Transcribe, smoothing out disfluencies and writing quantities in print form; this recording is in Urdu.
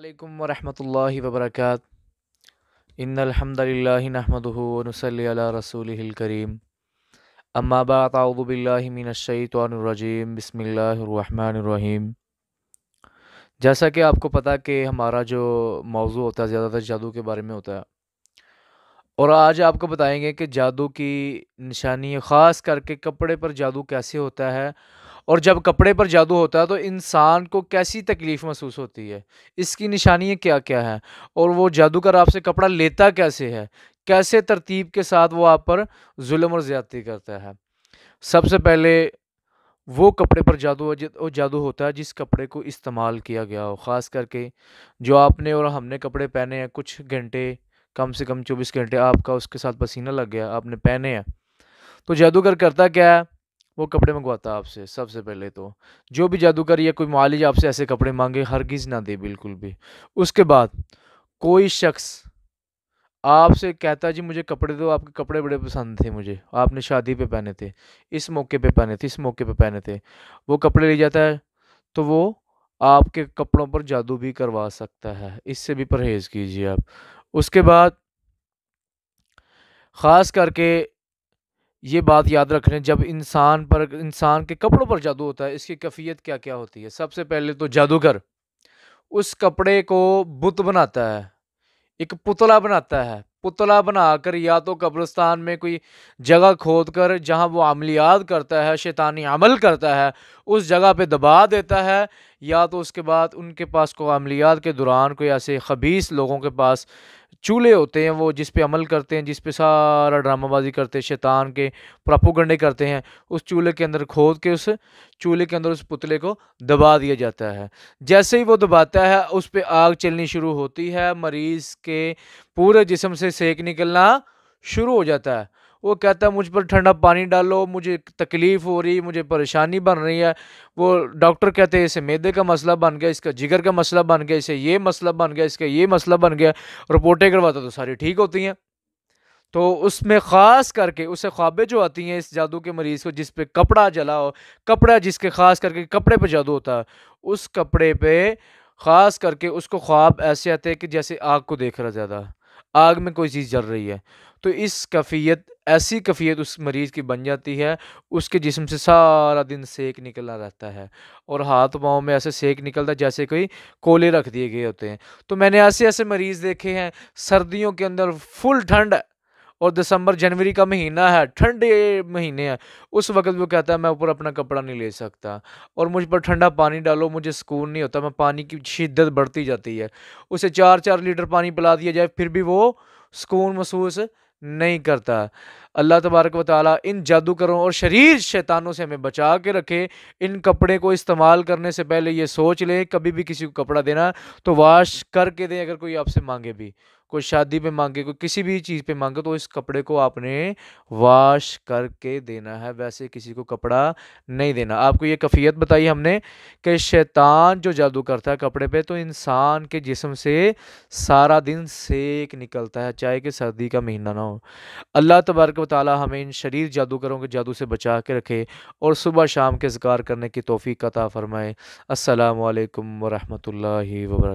علیکم ورحمۃ اللہ وبرکاتہ ان الحمد للہ نحمدہ ونصلی علی رسولہ الکریم اما بعد اعوذ باللہ من الشیطان الرجیم بسم اللہ الرحمن الرحیم۔ جیسا کہ آپ کو پتہ کہ ہمارا جو موضوع ہوتا ہے زیادہ تر جادو کے بارے میں ہوتا ہے، اور آج آپ کو بتائیں گے کہ جادو کی نشانی خاص کر کے کپڑے پر جادو کیسے ہوتا ہے، اور جب کپڑے پر جادو ہوتا ہے تو انسان کو کیسی تکلیف محسوس ہوتی ہے، اس کی نشانیاں کیا کیا ہیں، اور وہ جادوگر آپ سے کپڑا لیتا کیسے ہے، کیسے ترتیب کے ساتھ وہ آپ پر ظلم اور زیادتی کرتا ہے۔ سب سے پہلے وہ کپڑے پر جادو ہوتا ہے جس کپڑے کو استعمال کیا گیا ہو، خاص کر کے جو آپ نے اور ہم نے کپڑے پہنے ہیں، کچھ گھنٹے کم سے کم 24 گھنٹے آپ کا اس کے ساتھ پسینہ لگ گیا، آپ نے پہنے ہیں، تو جادوگر کرتا کیا ہے، وہ کپڑے منگواتا آپ سے۔ سب سے پہلے تو جو بھی جادوگر یا کوئی معالج آپ سے ایسے کپڑے مانگے ہرگز نہ دے، بالکل بھی۔ اس کے بعد کوئی شخص آپ سے کہتا ہے جی مجھے کپڑے دو، آپ کے کپڑے بڑے پسند تھے مجھے، آپ نے شادی پہ پہنے تھے، اس موقع پہ پہنے تھے، اس موقع پہ پہنے تھے، وہ کپڑے لے جاتا ہے تو وہ آپ کے کپڑوں پر جادو بھی کروا سکتا ہے، اس سے بھی پرہیز کیجیے آپ۔ اس کے بعد خاص کر کے یہ بات یاد رکھنے، جب انسان کے کپڑوں پر جادو ہوتا ہے، اس کی کیفیت کیا کیا ہوتی ہے۔ سب سے پہلے تو جادوگر اس کپڑے کو بت بناتا ہے، ایک پتلا بناتا ہے، پتلا بنا کر یا تو قبرستان میں کوئی جگہ کھود کر جہاں وہ عملیات کرتا ہے، شیطانی عمل کرتا ہے، اس جگہ پہ دبا دیتا ہے، یا تو اس کے بعد ان کے پاس کو عملیات کے دوران کوئی ایسے خبیث لوگوں کے پاس چولہے ہوتے ہیں، وہ جس پہ عمل کرتے ہیں، جس پہ سارا ڈرامہ بازی کرتے ہیں، شیطان کے پراپوگنڈے کرتے ہیں، اس چولہے کے اندر کھود کے اس چولہے کے اندر اس پتلے کو دبا دیا جاتا ہے۔ جیسے ہی وہ دباتا ہے اس پہ آگ چلنی شروع ہوتی ہے، مریض کے پورے جسم سے سینک نکلنا شروع ہو جاتا ہے۔ وہ کہتا ہے مجھ پر ٹھنڈا پانی ڈالو، مجھے تکلیف ہو رہی، مجھے پریشانی بن رہی ہے۔ وہ ڈاکٹر کہتے ہیں اسے معدے کا مسئلہ بن گیا، اس کا جگر کا مسئلہ بن گیا، اسے یہ مسئلہ بن گیا، اس کا یہ مسئلہ بن گیا، رپورٹیں کرواتا تو ساری ٹھیک ہوتی ہیں۔ تو اس میں خاص کر کے اسے خوابیں جو آتی ہیں اس جادو کے مریض کو، جس پہ کپڑا جلا ہو، کپڑا جس کے خاص کر کے کپڑے پہ جادو ہوتا ہے، اس کپڑے پہ خاص کر کے اس کو خواب ایسے آتے ہیں کہ جیسے آگ کو دیکھ رہا، زیادہ آگ میں کوئی چیز جل رہی ہے، تو ایسی کیفیت اس مریض کی بن جاتی ہے، اس کے جسم سے سارا دن سینک نکلنا رہتا ہے، اور ہاتھ پاؤں میں ایسے سینک نکلتا ہے جیسے کوئی کولے رکھ دیے گئے ہوتے ہیں۔ تو میں نے ایسے مریض دیکھے ہیں، سردیوں کے اندر فل ٹھنڈ ہے اور دسمبر جنوری کا مہینہ ہے، ٹھنڈے مہینے ہیں، اس وقت وہ کہتا ہے میں اوپر اپنا کپڑا نہیں لے سکتا، اور مجھ پر ٹھنڈا پانی ڈالو، مجھے سکون نہیں ہوتا، میں پانی کی شدت بڑھتی جاتی ہے، اسے 4 لیٹر پانی پلا دیا جائے پھر بھی وہ سکون محسوس نہیں کرتا۔ اللہ تبارک و تعالیٰ ان جادوگروں اور شریر شیطانوں سے ہمیں بچا کے رکھے۔ ان کپڑے کو استعمال کرنے سے پہلے یہ سوچ لیں، کبھی بھی کسی کو کپڑا دینا تو واش کر کے دیں، اگر کوئی آپ سے مانگے بھی، کوئی شادی پہ مانگے، کوئی کسی بھی چیز پہ مانگے، تو اس کپڑے کو آپ نے واش کر کے دینا ہے، ویسے کسی کو کپڑا نہیں دینا۔ آپ کو یہ کیفیت بتائی ہم نے کہ شیطان جو جادو کرتا ہے کپڑے پہ، تو انسان کے جسم سے سارا دن سینک نکلتا ہے، چاہے کہ سردی کا مہینہ نہ ہو۔ اللہ تبارک و تعالی ہمیں ان شریر جادوگروں کے جادو سے بچا کے رکھے، اور صبح شام کے اذکار کرنے کی توفیق عطا فرمائے۔ السلام علیکم ورحمۃ اللہ وبرکاتہ۔